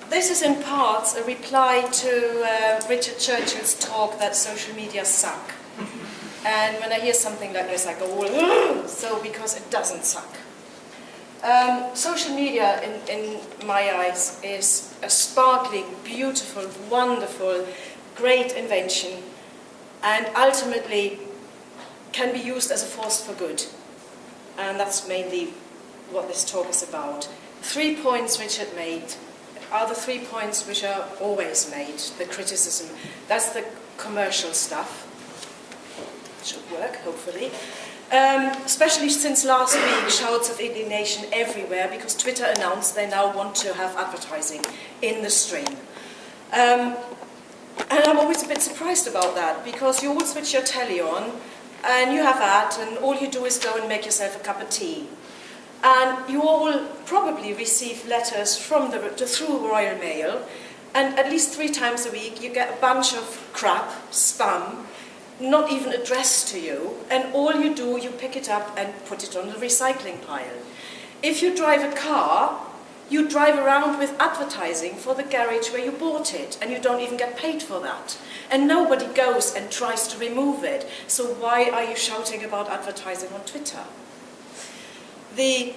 This is in parts a reply to Richard Churchill's talk that social media suck. And when I hear something like this, I go, "Ugh!" So because it doesn't suck. Social media, in my eyes, is a sparkling, beautiful, wonderful, great invention, and ultimately can be used as a force for good. And that's mainly what this talk is about. 3 points Richard made are the 3 points which are always made, the criticism. That's the commercial stuff. Should work, hopefully. Especially since last week, shouts of indignation everywhere because Twitter announced they now want to have advertising in the stream. And I'm always a bit surprised about that because you all switch your telly on and you have that and all you do is go and make yourself a cup of tea. And you all probably receive letters from through Royal Mail, and at least 3 times a week you get a bunch of crap, spam, not even addressed to you, and all you do, you pick it up and put it on the recycling pile. If you drive a car, you drive around with advertising for the garage where you bought it, and you don't even get paid for that. And nobody goes and tries to remove it. So why are you shouting about advertising on Twitter? The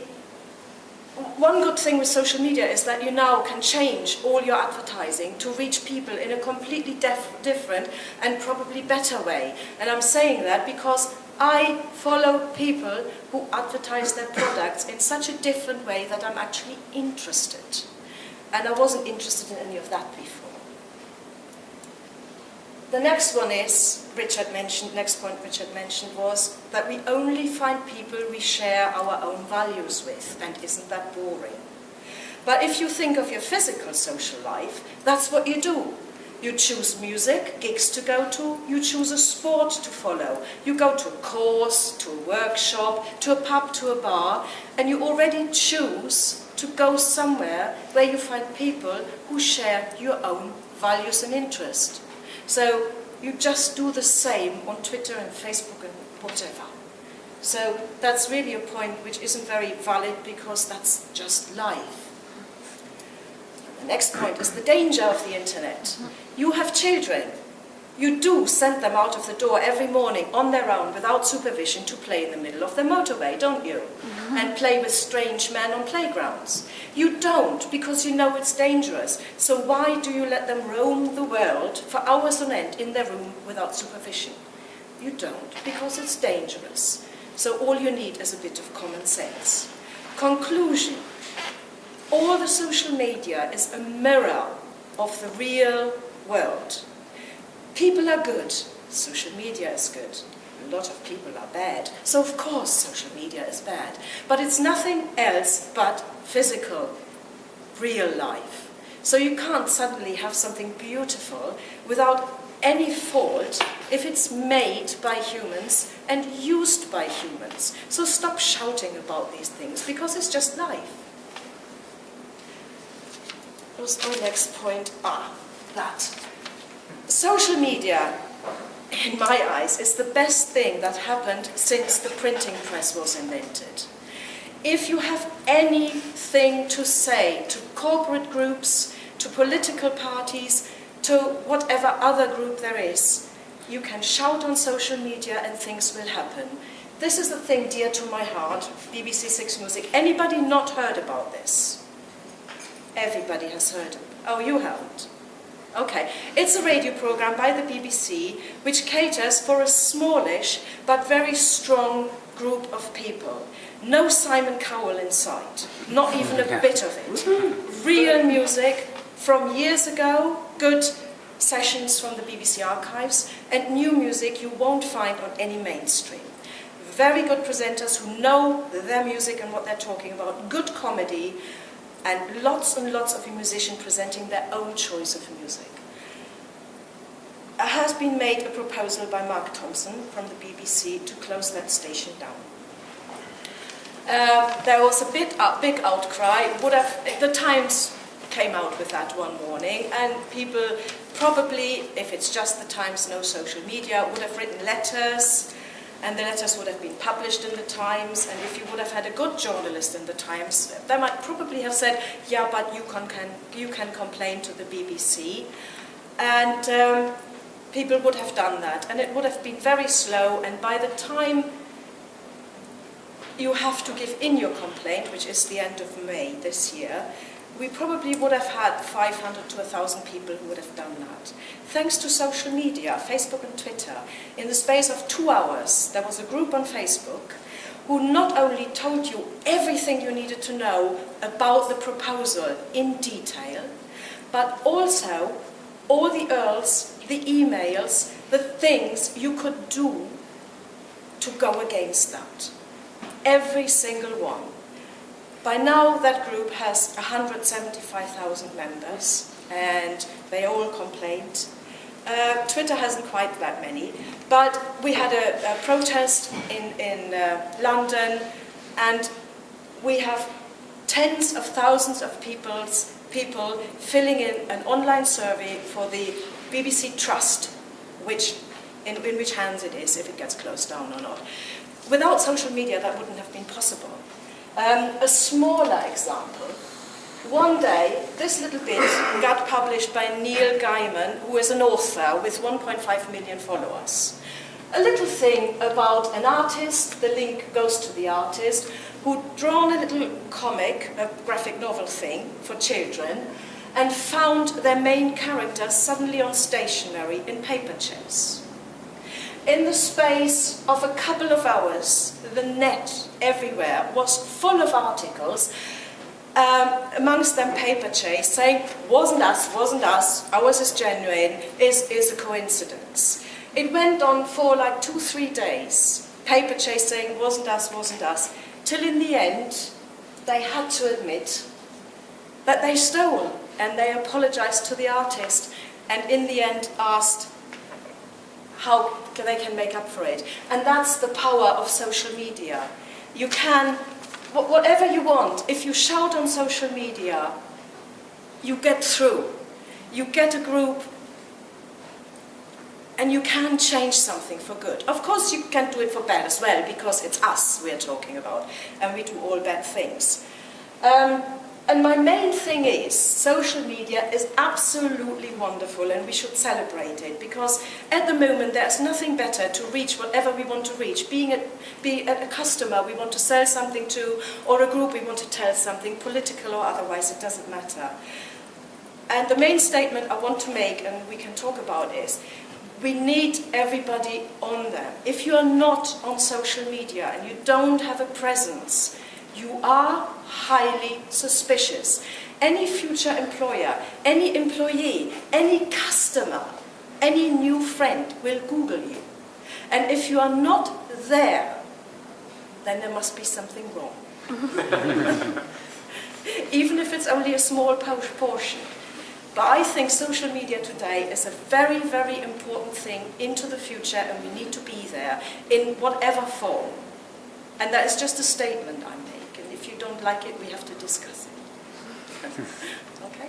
one good thing with social media is that you now can change all your advertising to reach people in a completely different and probably better way. And I'm saying that because I follow people who advertise their products in such a different way that I'm actually interested. And I wasn't interested in any of that before. The next one is, next point Richard mentioned was that we only find people we share our own values with, and isn't that boring? But if you think of your physical social life, that's what you do. You choose music, gigs to go to, you choose a sport to follow, you go to a course, to a workshop, to a pub, to a bar, and you already choose to go somewhere where you find people who share your own values and interests. So you just do the same on Twitter and Facebook and whatever. So that's really a point which isn't very valid because that's just life. The next point is the danger of the internet. You have children. You do send them out of the door every morning on their own without supervision to play in the middle of the motorway, don't you? Mm-hmm. And play with strange men on playgrounds. You don't, because you know it's dangerous. So why do you let them roam the world for hours on end in their room without supervision? You don't, because it's dangerous. So all you need is a bit of common sense. Conclusion. All the social media is a mirror of the real world. People are good, social media is good. A lot of people are bad, so of course social media is bad. But it's nothing else but physical, real life. So you can't suddenly have something beautiful without any fault if it's made by humans and used by humans. So stop shouting about these things, because it's just life. What's my next point? That. Social media, in my eyes, is the best thing that happened since the printing press was invented. If you have anything to say to corporate groups, to political parties, to whatever other group there is, you can shout on social media and things will happen. This is the thing dear to my heart, BBC Six Music. Anybody not heard about this? Everybody has heard it. Oh, you haven't? Okay, it's a radio program by the BBC which caters for a smallish but very strong group of people. No Simon Cowell in sight, not even a bit of it. Real music from years ago, good sessions from the BBC archives, and new music you won't find on any mainstream. Very good presenters who know their music and what they're talking about, good comedy, and lots of musicians presenting their own choice of music. There has been made a proposal by Mark Thompson from the BBC to close that station down. There was a big outcry. The Times came out with that one morning, and people probably, if it's just the Times, no social media, would have written letters and the letters would have been published in the Times, and if you would have had a good journalist in the Times, they might probably have said, yeah, but you can complain to the BBC. And people would have done that, and it would have been very slow, and by the time you have to give in your complaint, which is the end of May this year, we probably would have had 500 to 1,000 people who would have done that. Thanks to social media, Facebook and Twitter, in the space of 2 hours, there was a group on Facebook who not only told you everything you needed to know about the proposal in detail, but also all the URLs, the emails, the things you could do to go against that. Every single one. By now that group has 175,000 members, and they all complained. Twitter hasn't quite that many, but we had a protest in London, and we have tens of thousands of people filling in an online survey for the BBC Trust, in which hands it is, if it gets closed down or not. Without social media, that wouldn't have been possible. A smaller example. One day, this little bit got published by Neil Gaiman, who is an author with 1.5 million followers. A little thing about an artist, the link goes to the artist, who'd drawn a little comic, a graphic novel thing for children, and found their main character suddenly on stationery in paper chase. In the space of a couple of hours, the net everywhere was full of articles, amongst them paper chase, saying, wasn't us, ours is genuine, is a coincidence. It went on for like 2-3 days, paper chase saying, wasn't us, till in the end, they had to admit that they stole, and they apologized to the artist, and in the end asked how they can make up for it. And that's the power of social media. You can, whatever you want, if you shout on social media, you get through. You get a group, and you can change something for good. Of course you can do it for bad as well, because it's us we're talking about, and we do all bad things. And my main thing is, social media is absolutely wonderful, and we should celebrate it, because at the moment there's nothing better to reach whatever we want to reach. Be a customer we want to sell something to, or a group we want to tell something, political or otherwise, it doesn't matter. And the main statement I want to make, and we can talk about, is we need everybody on them. If you are not on social media and you don't have a presence, you are highly suspicious. Any future employer, any employee, any customer, any new friend will Google you. And if you are not there, then there must be something wrong. Even if it's only a small portion. But I think social media today is a very, very important thing into the future, and we need to be there in whatever form. And that is just a statement I make. And if you don't like it, we have to discuss it. Okay?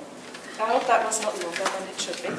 I hope that was not longer than it should be.